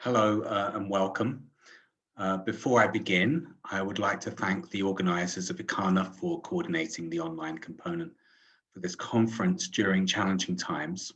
Hello and welcome. Before I begin, I would like to thank the organisers of ICAANE for coordinating the online component for this conference during challenging times.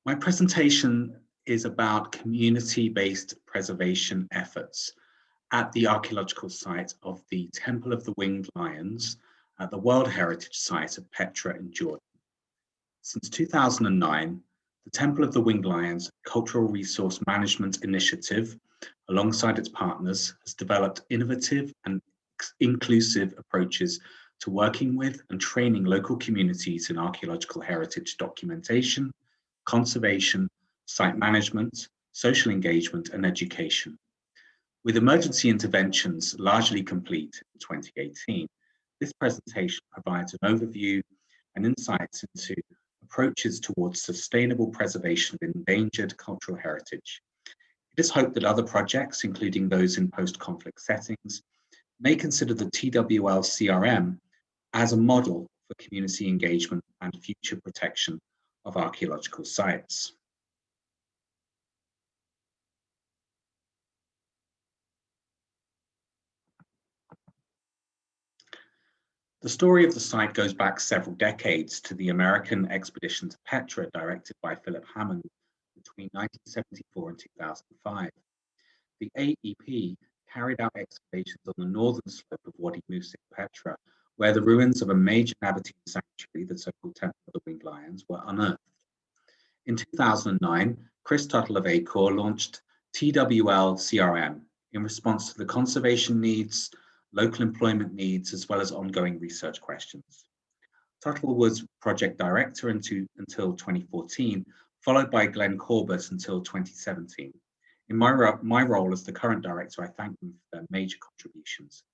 My presentation is about community-based preservation efforts at the archaeological site of the Temple of the Winged Lions at the World Heritage Site of Petra in Jordan. Since 2009, the Temple of the Winged Lions Cultural Resource Management Initiative, alongside its partners, has developed innovative and inclusive approaches to working with and training local communities in archaeological heritage documentation, conservation, site management, social engagement, and education. With emergency interventions largely complete in 2018, this presentation provides an overview and insights into approaches towards sustainable preservation of endangered cultural heritage. It is hoped that other projects, including those in post-conflict settings, may consider the TWLCRM as a model for community engagement and future protection of archaeological sites. The story of the site goes back several decades to the American expedition to Petra, directed by Philip Hammond between 1974 and 2005. The AEP carried out excavations on the northern slope of Wadi Musa, Petra, where the ruins of a major Nabataean sanctuary, the so-called Temple of the Winged Lions, were unearthed. In 2009, Chris Tuttle of ACOR launched TWLCRM in response to the conservation needs, local employment needs, as well as ongoing research questions. Tuttle was project director until 2014, followed by Glenn Corbett until 2017. In my role as the current director, I thank them for their major contributions.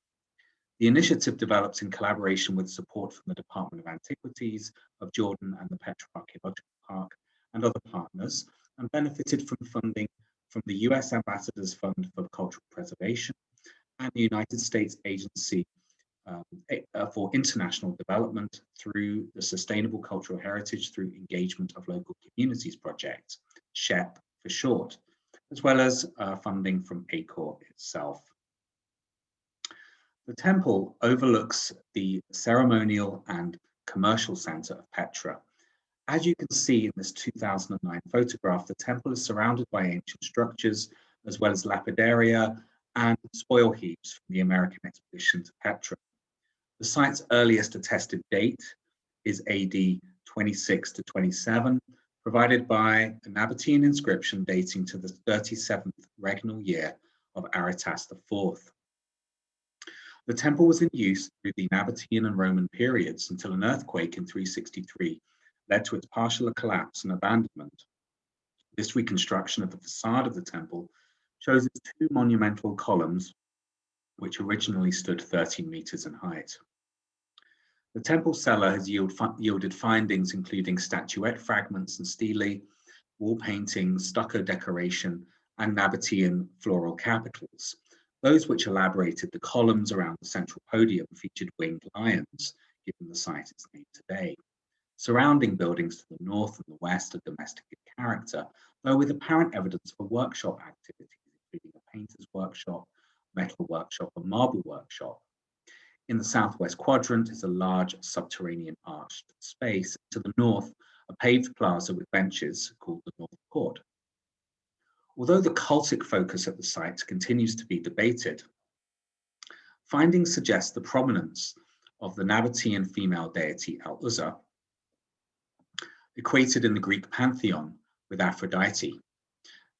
The initiative develops in collaboration with support from the Department of Antiquities of Jordan and the Petra Archaeological Park and other partners, and benefited from funding from the US Ambassador's Fund for Cultural Preservation and the United States Agency for International Development through the Sustainable Cultural Heritage through Engagement of Local Communities Project, SCHEP for short, as well as funding from ACOR itself. The temple overlooks the ceremonial and commercial center of Petra. As you can see in this 2009 photograph, the temple is surrounded by ancient structures, as well as lapidaria and spoil heaps from the American expedition to Petra. The site's earliest attested date is AD 26 to 27, provided by a Nabataean inscription dating to the 37th regnal year of Aretas IV. The temple was in use through the Nabataean and Roman periods until an earthquake in 363 led to its partial collapse and abandonment. This reconstruction of the facade of the temple shows its two monumental columns, which originally stood 13 meters in height. The temple cellar has yielded findings including statuette fragments and stelae, wall paintings, stucco decoration, and Nabataean floral capitals. Those which elaborated the columns around the central podium featured winged lions, giving the site its name today. Surrounding buildings to the north and the west are domestic in character, though with apparent evidence for workshop activities, including a painter's workshop, metal workshop, and marble workshop. In the southwest quadrant is a large subterranean arched space. To the north, a paved plaza with benches called the North Court. Although the cultic focus at the site continues to be debated, findings suggest the prominence of the Nabataean female deity Al-Uzza, equated in the Greek pantheon with Aphrodite.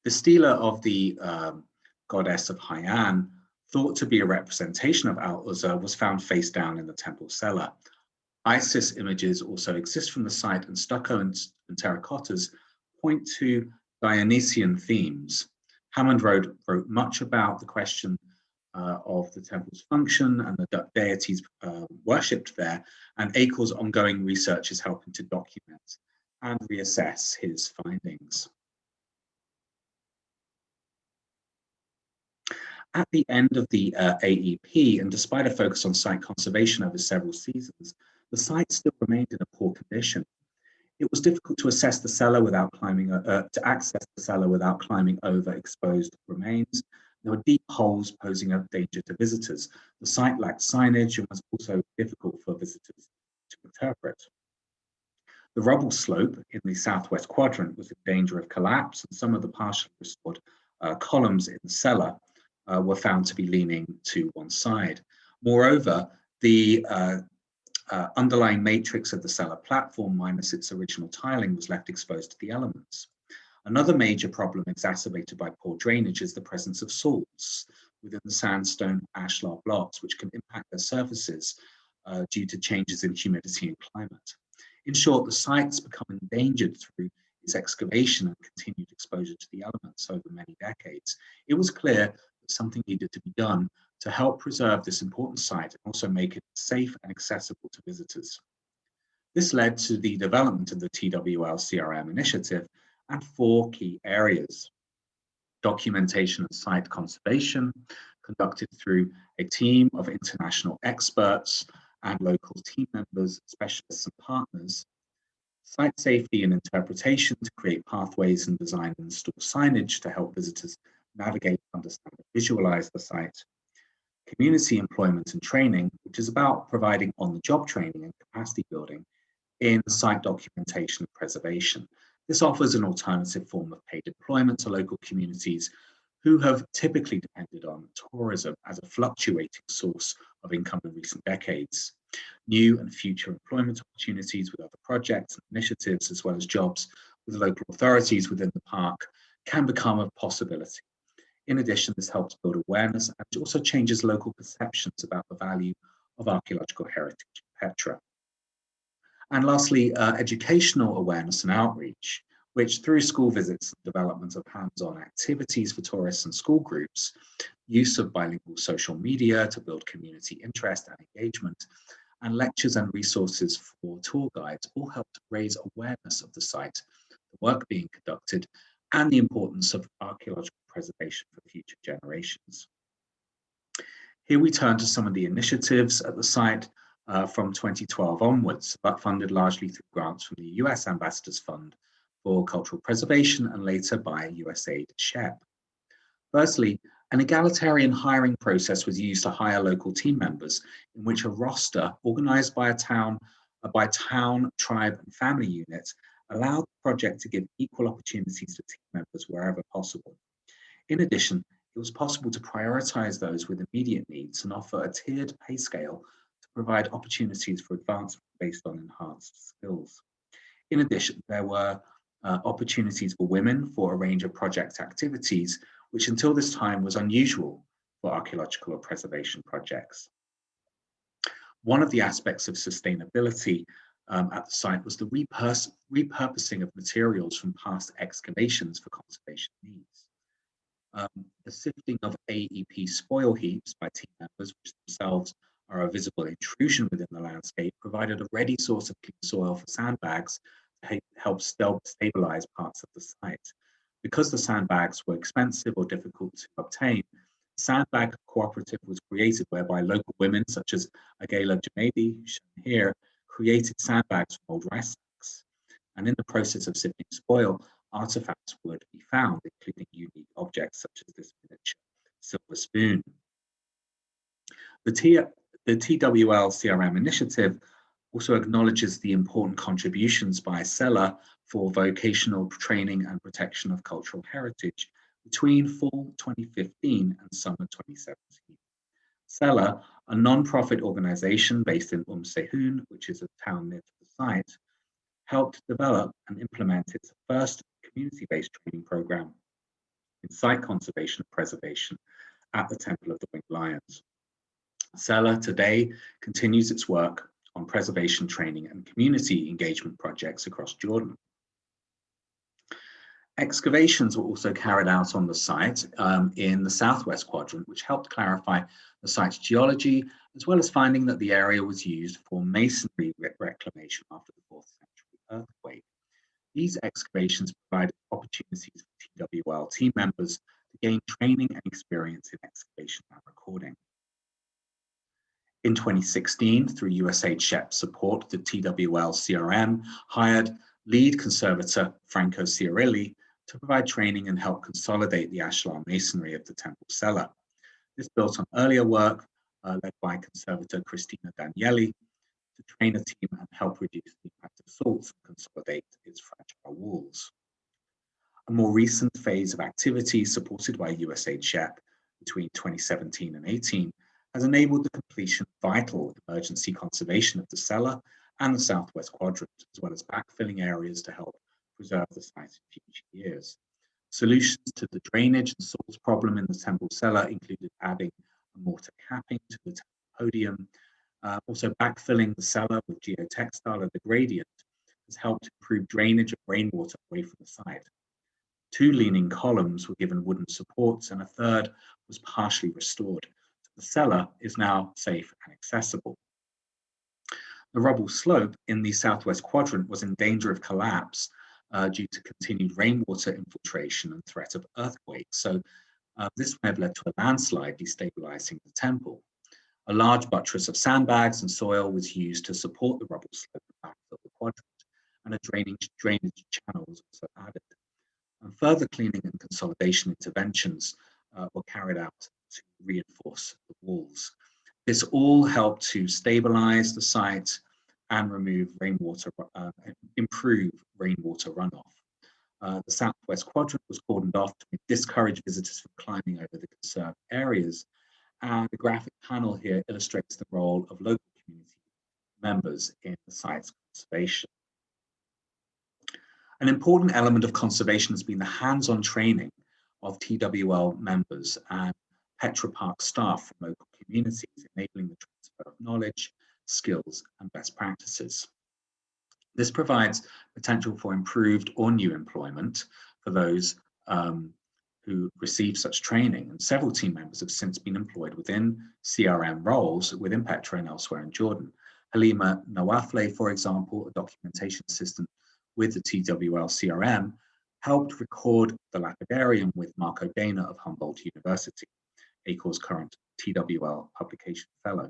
The stela of the goddess of Hayyan, thought to be a representation of Al-Uzza, was found face down in the temple cellar. Isis images also exist from the site, and stucco and terracottas point to Dionysian themes. Hammond wrote much about the question of the temple's function and the deities worshipped there, and ACOR's ongoing research is helping to document and reassess his findings. At the end of the AEP, and despite a focus on site conservation over several seasons, the site still remained in a poor condition. It was difficult to access the cellar without climbing over exposed remains. There were deep holes posing a danger to visitors. The site lacked signage and was also difficult for visitors to interpret. The rubble slope in the southwest quadrant was in danger of collapse, and some of the partially restored columns in the cellar were found to be leaning to one side. Moreover, the underlying matrix of the cellar platform, minus its original tiling, was left exposed to the elements. Another major problem exacerbated by poor drainage is the presence of salts within the sandstone ashlar blocks, which can impact their surfaces due to changes in humidity and climate. In short, the site's become endangered through its excavation and continued exposure to the elements over many decades. It was clear that something needed to be done to help preserve this important site and also make it safe and accessible to visitors. This led to the development of the TWLCRM initiative and 4 key areas: documentation and site conservation, conducted through a team of international experts and local team members, specialists and partners; site safety and interpretation, to create pathways and design and install signage to help visitors navigate, understand and visualize the site; community employment and training, which is about providing on-the-job training and capacity building in site documentation and preservation. This offers an alternative form of paid employment to local communities who have typically depended on tourism as a fluctuating source of income in recent decades. New and future employment opportunities with other projects and initiatives, as well as jobs with local authorities within the park, can become a possibility. In addition, this helps build awareness and it also changes local perceptions about the value of archaeological heritage in Petra. And lastly, educational awareness and outreach, which through school visits and development of hands-on activities for tourists and school groups, use of bilingual social media to build community interest and engagement, and lectures and resources for tour guides all help to raise awareness of the site, the work being conducted, and the importance of archaeological preservation for future generations. Here we turn to some of the initiatives at the site from 2012 onwards, but funded largely through grants from the US Ambassadors Fund for Cultural Preservation and later by USAID SCHEP. Firstly, an egalitarian hiring process was used to hire local team members, in which a roster organized by town, tribe, and family unit allowed the project to give equal opportunities to team members wherever possible. In addition, it was possible to prioritize those with immediate needs and offer a tiered pay scale to provide opportunities for advancement based on enhanced skills. In addition, there were opportunities for women for a range of project activities, which until this time was unusual for archaeological or preservation projects. One of the aspects of sustainability at the site was the repurposing of materials from past excavations for conservation needs. The sifting of AEP spoil heaps by team members, which themselves are a visible intrusion within the landscape, provided a ready source of clean soil for sandbags to help stabilize parts of the site. Because the sandbags were expensive or difficult to obtain, a sandbag cooperative was created whereby local women such as Agela Jamadi, shown here, created sandbags from old rice sacks. And in the process of sifting spoil, artifacts would be found, including unique objects such as this miniature silver spoon. The TWLCRM initiative also acknowledges the important contributions by Sela for vocational training and protection of cultural heritage between fall 2015 and summer 2017. Sela, a non-profit organization based in Sehun, which is a town near to the site, helped develop and implement its first community-based training program in site conservation and preservation at the Temple of the Winged Lions. Sela today continues its work on preservation training and community engagement projects across Jordan. Excavations were also carried out on the site in the southwest quadrant, which helped clarify the site's geology, as well as finding that the area was used for masonry reclamation after the 4th century earthquake. These excavations provided opportunities for TWL team members to gain training and experience in excavation and recording. In 2016, through USAID SCHEP support, the TWLCRM hired lead conservator Franco Ciarilli to provide training and help consolidate the ashlar masonry of the temple cella. This built on earlier work led by conservator Cristina Danieli to train a team and help reduce the impact of salts and consolidate its fragile walls. A more recent phase of activity supported by USAID SCHEP between 2017 and 18 has enabled the completion of vital emergency conservation of the cella and the southwest quadrant, as well as backfilling areas to help preserve the site in future years. Solutions to the drainage and salts problem in the temple cella included adding a mortar capping to the temple podium. Also backfilling the cella with geotextile at the gradient has helped improve drainage of rainwater away from the site. 2 leaning columns were given wooden supports and a third was partially restored. So the cella is now safe and accessible. The rubble slope in the southwest quadrant was in danger of collapse due to continued rainwater infiltration and threat of earthquakes. So this may have led to a landslide destabilizing the temple. A large buttress of sandbags and soil was used to support the rubble slope back of the quadrant, and a drainage channel was also added. And further cleaning and consolidation interventions were carried out to reinforce the walls. This all helped to stabilize the site and remove rainwater, improve rainwater runoff. The southwest quadrant was cordoned off to discourage visitors from climbing over the conserved areas. And the graphic panel here illustrates the role of local community members in the site's conservation. An important element of conservation has been the hands-on training of TWL members and Petra Park staff from local communities, enabling the transfer of knowledge, skills, and best practices. This provides potential for improved or new employment for those who receive such training, and several team members have since been employed within CRM roles within Petra and elsewhere in Jordan. Halima Nawafle, for example, a documentation assistant with the TWLCRM, helped record the lapidarium with Marco Dana of Humboldt University, ACOR's current TWL publication fellow.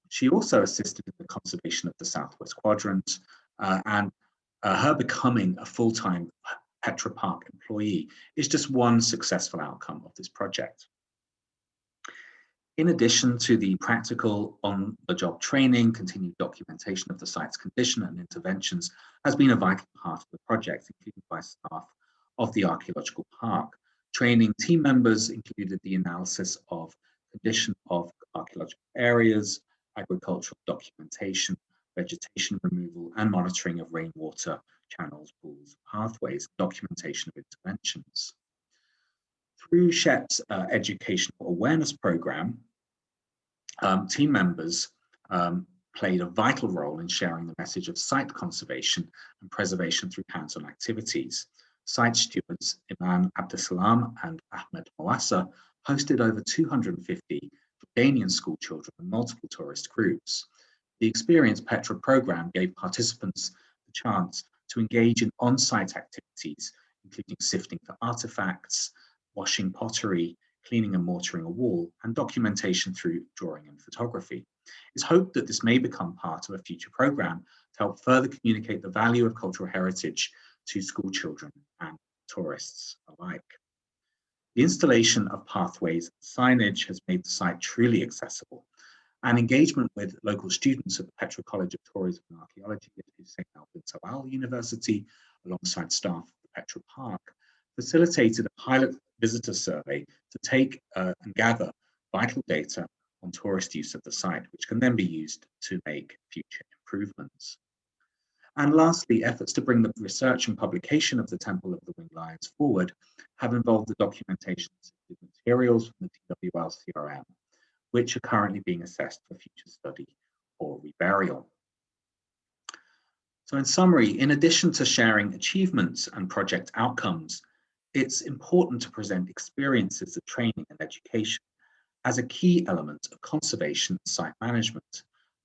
She also assisted in the conservation of the southwest quadrant, and her becoming a full-time Petra Park employee is just one successful outcome of this project. In addition to the practical on-the-job training, continued documentation of the site's condition and interventions has been a vital part of the project, including by staff of the Archaeological Park. Training team members included the analysis of condition of archaeological areas, agricultural documentation, vegetation removal, and monitoring of rainwater channels, pools, pathways, documentation of interventions. Through SCHEP's educational awareness program, team members played a vital role in sharing the message of site conservation and preservation through hands-on activities. Site stewards Iman Abdesalam and Ahmed Mawassa hosted over 250 Jordanian school children and multiple tourist groups. The Experience Petra program gave participants the chance to engage in on-site activities, including sifting for artifacts, washing pottery, cleaning and mortaring a wall, and documentation through drawing and photography. It's hoped that this may become part of a future program to help further communicate the value of cultural heritage to school children and tourists alike. The installation of pathways and signage has made the site truly accessible, and engagement with local students at the Petra College of Tourism and Archaeology at Hussein bin Talal University, alongside staff of the Petra Park, facilitated a pilot visitor survey to take and gather vital data on tourist use of the site, which can then be used to make future improvements. And lastly, efforts to bring the research and publication of the Temple of the Winged Lions forward have involved the documentation of materials from the TWLCRM, which are currently being assessed for future study or reburial. So in summary, in addition to sharing achievements and project outcomes, it's important to present experiences of training and education as a key element of conservation and site management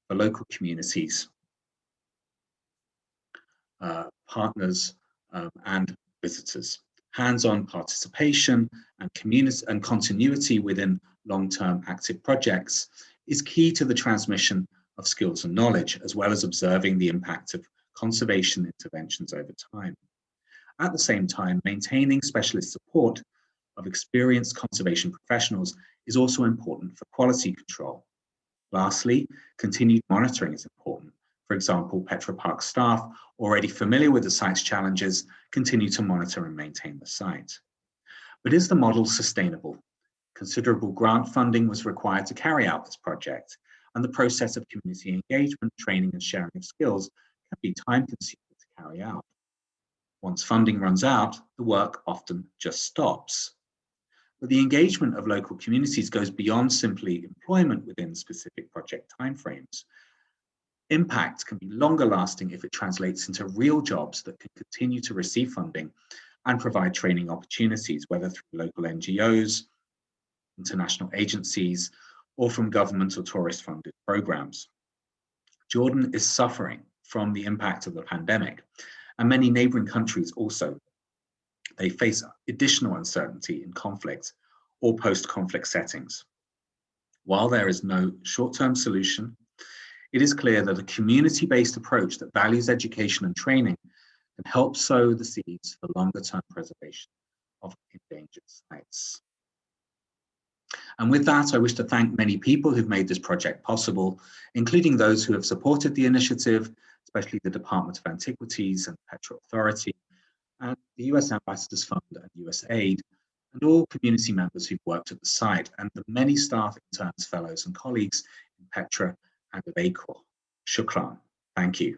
for local communities, partners, and visitors. Hands-on participation and community and continuity within long-term active projects is key to the transmission of skills and knowledge, as well as observing the impact of conservation interventions over time. At the same time, maintaining specialist support of experienced conservation professionals is also important for quality control. Lastly, continued monitoring is important. For example, Petra Park staff, already familiar with the site's challenges, continue to monitor and maintain the site. But is the model sustainable? Considerable grant funding was required to carry out this project, and the process of community engagement, training, and sharing of skills can be time-consuming to carry out. Once funding runs out, the work often just stops. But the engagement of local communities goes beyond simply employment within specific project timeframes. Impact can be longer lasting if it translates into real jobs that can continue to receive funding and provide training opportunities, whether through local NGOs, international agencies, or from government or tourist funded programs. Jordan is suffering from the impact of the pandemic, and many neighboring countries also. They face additional uncertainty in conflict or post-conflict settings. While there is no short-term solution, it is clear that a community-based approach that values education and training can help sow the seeds for longer-term preservation of endangered sites. And with that, I wish to thank many people who've made this project possible, including those who have supported the initiative, especially the Department of Antiquities and Petra Authority, and the US Ambassadors Fund and USAID, and all community members who've worked at the site, and the many staff, interns, fellows, and colleagues in Petra and at ACOR. Shukran. Thank you.